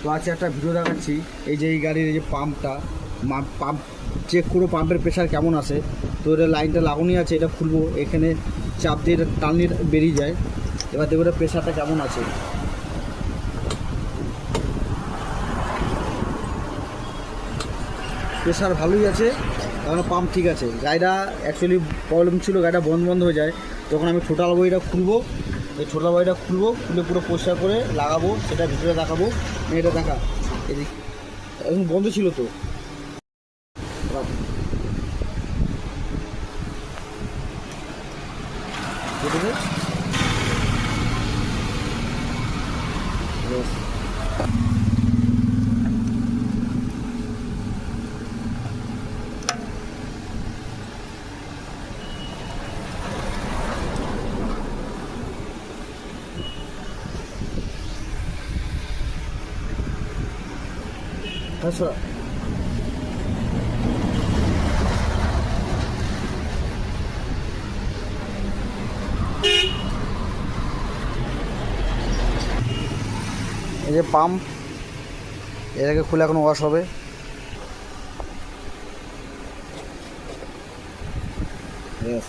তো আছে একটা ভিডিও দেখাচ্ছি, এই যে এই গাড়ির এই যে পাম্পটা, পাম্প চেক করো পাম্পের প্রেশার কেমন আসে। তো এটা লাইনটা লাগানোই আছে, এটা খুলবো, এখানে চাপ দিয়ে এটা টানলে বেরিয়ে যায়। এবার দেখো এটা প্রেশারটা কেমন আছে। প্রেশার ভালোই আছে, কারণ পাম্প ঠিক আছে। গাড়িটা অ্যাকচুয়ালি প্রবলেম ছিল, গাড়িটা বন্ধ হয়ে যায়, তখন আমি টোটাল বইটা খুলবো, এই টোটাল বইটা খুলে পুরো পরিষ্কার করে লাগাবো, সেটা ভিতরে দেখাবো। এটা দেখা, এদিক এখন বন্ধ ছিল তো। আচ্ছা, এই যে পাম্প, এটাকে খুলে এখন ওয়াশ হবে। Yes.